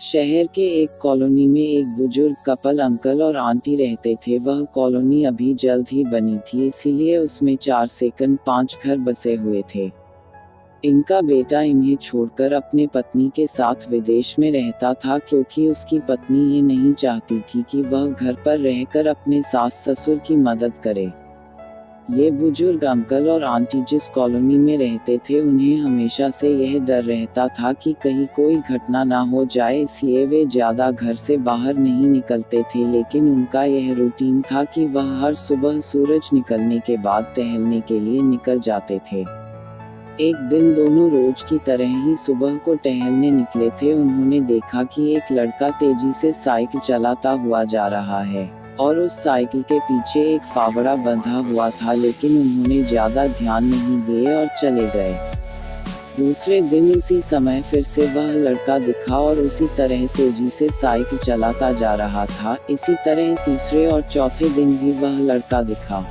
शहर के एक कॉलोनी में एक बुजुर्ग कपल अंकल और आंटी रहते थे। वह कॉलोनी अभी जल्द ही बनी थी, इसीलिए उसमें 4 सेकंड 5 घर बसे हुए थे। इनका बेटा इन्हें छोड़कर अपने पत्नी के साथ विदेश में रहता था, क्योंकि उसकी पत्नी ये नहीं चाहती थी कि वह घर पर रहकर अपने सास ससुर की मदद करे। ये बुजुर्ग अंकल और आंटी जिस कॉलोनी में रहते थे, उन्हें हमेशा से यह डर रहता था कि कहीं कोई घटना ना हो जाए, इसलिए वे ज्यादा घर से बाहर नहीं निकलते थे। लेकिन उनका यह रूटीन था कि वह हर सुबह सूरज निकलने के बाद टहलने के लिए निकल जाते थे। एक दिन दोनों रोज की तरह ही सुबह को टहलने निकले थे। उन्होंने देखा कि एक लड़का तेजी से साइकिल चलाता हुआ जा रहा है और उस साइकिल के पीछे एक फावड़ा बंधा हुआ था, लेकिन उन्होंने ज्यादा ध्यान नहीं दिए और चले गए। दूसरे दिन उसी समय फिर से वह लड़का दिखा और उसी तरह तेजी से साइकिल चलाता जा रहा था। इसी तरह तीसरे और चौथे दिन भी वह लड़का दिखा।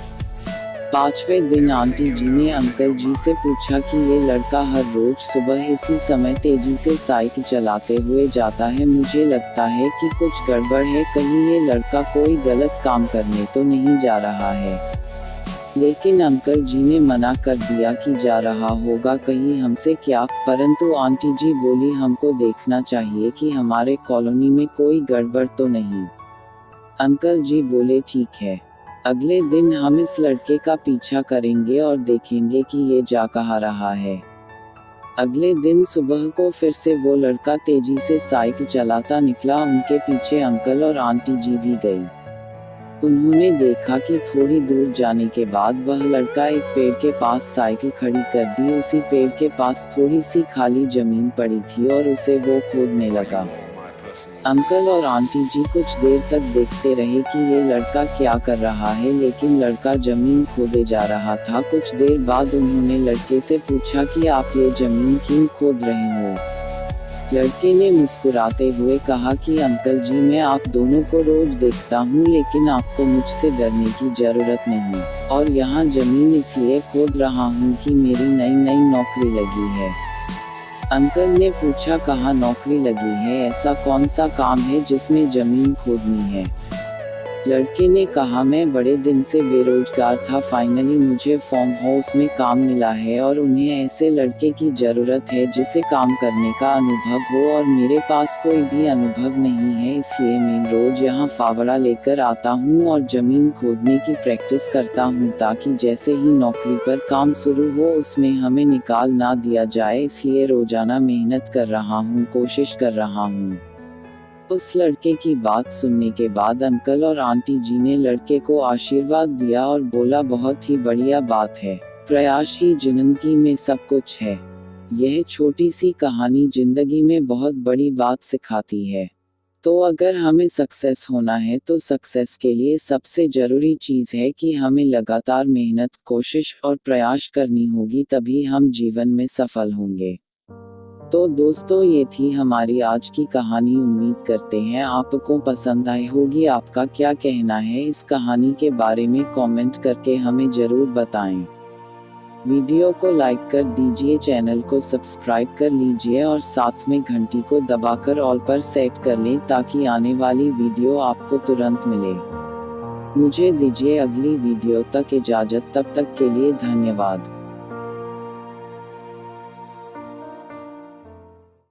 5वें दिन आंटी जी ने अंकल जी से पूछा कि ये लड़का हर रोज सुबह इसी समय तेजी से साइकिल चलाते हुए जाता है, मुझे लगता है कि कुछ गड़बड़ है, कहीं ये लड़का कोई गलत काम करने तो नहीं जा रहा है। लेकिन अंकल जी ने मना कर दिया कि जा रहा होगा कहीं हमसे क्या, परंतु आंटी जी बोली हमको देखना चाहिए कि हमारे कॉलोनी में कोई गड़बड़ तो नहीं। अंकल जी बोले ठीक है, अगले दिन हम इस लड़के का पीछा करेंगे और देखेंगे कि ये जा कहाँ रहा है। अगले दिन सुबह को फिर से वो लड़का तेजी से साइकिल चलाता निकला। उनके पीछे अंकल और आंटी जी भी गई। उन्होंने देखा कि थोड़ी दूर जाने के बाद वह लड़का एक पेड़ के पास साइकिल खड़ी कर दी। उसी पेड़ के पास थोड़ी सी खाली जमीन पड़ी थी और उसे वो खोदने लगा। अंकल और आंटी जी कुछ देर तक देखते रहे कि ये लड़का क्या कर रहा है, लेकिन लड़का जमीन खोदे जा रहा था। कुछ देर बाद उन्होंने लड़के से पूछा कि आप ये जमीन क्यों खोद रहे हो। लड़के ने मुस्कुराते हुए कहा कि अंकल जी, मैं आप दोनों को रोज देखता हूँ, लेकिन आपको मुझसे डरने की जरूरत नहीं, और यहाँ जमीन इसलिए खोद रहा हूँ कि मेरी नई नौकरी लगी है। अंकल ने पूछा कहाँ नौकरी लगी है, ऐसा कौन सा काम है जिसमें जमीन खोदनी है। लड़के ने कहा मैं बड़े दिन से बेरोजगार था, फाइनली मुझे फार्म हाउस में काम मिला है और उन्हें ऐसे लड़के की जरूरत है जिसे काम करने का अनुभव हो, और मेरे पास कोई भी अनुभव नहीं है, इसलिए मैं रोज यहाँ फावड़ा लेकर आता हूँ और जमीन खोदने की प्रैक्टिस करता हूँ, ताकि जैसे ही नौकरी पर काम शुरू हो उसमें हमें निकाल ना दिया जाए। इसलिए रोजाना मेहनत कर रहा हूँ, कोशिश कर रहा हूँ। उस लड़के की बात सुनने के बाद अंकल और आंटी जी ने लड़के को आशीर्वाद दिया और बोला बहुत ही बढ़िया बात है, प्रयास ही जिंदगी में सब कुछ है। यह छोटी सी कहानी जिंदगी में बहुत बड़ी बात सिखाती है। तो अगर हमें सक्सेस होना है तो सक्सेस के लिए सबसे जरूरी चीज है कि हमें लगातार मेहनत, कोशिश और प्रयास करनी होगी, तभी हम जीवन में सफल होंगे। तो दोस्तों, ये थी हमारी आज की कहानी। उम्मीद करते हैं आपको पसंद आई होगी। आपका क्या कहना है इस कहानी के बारे में कमेंट करके हमें जरूर बताएं। वीडियो को लाइक कर दीजिए, चैनल को सब्सक्राइब कर लीजिए और साथ में घंटी को दबाकर ऑल पर सेट कर लें, ताकि आने वाली वीडियो आपको तुरंत मिले। मुझे दीजिए अगली वीडियो तक इजाजत, तब तक के लिए धन्यवाद।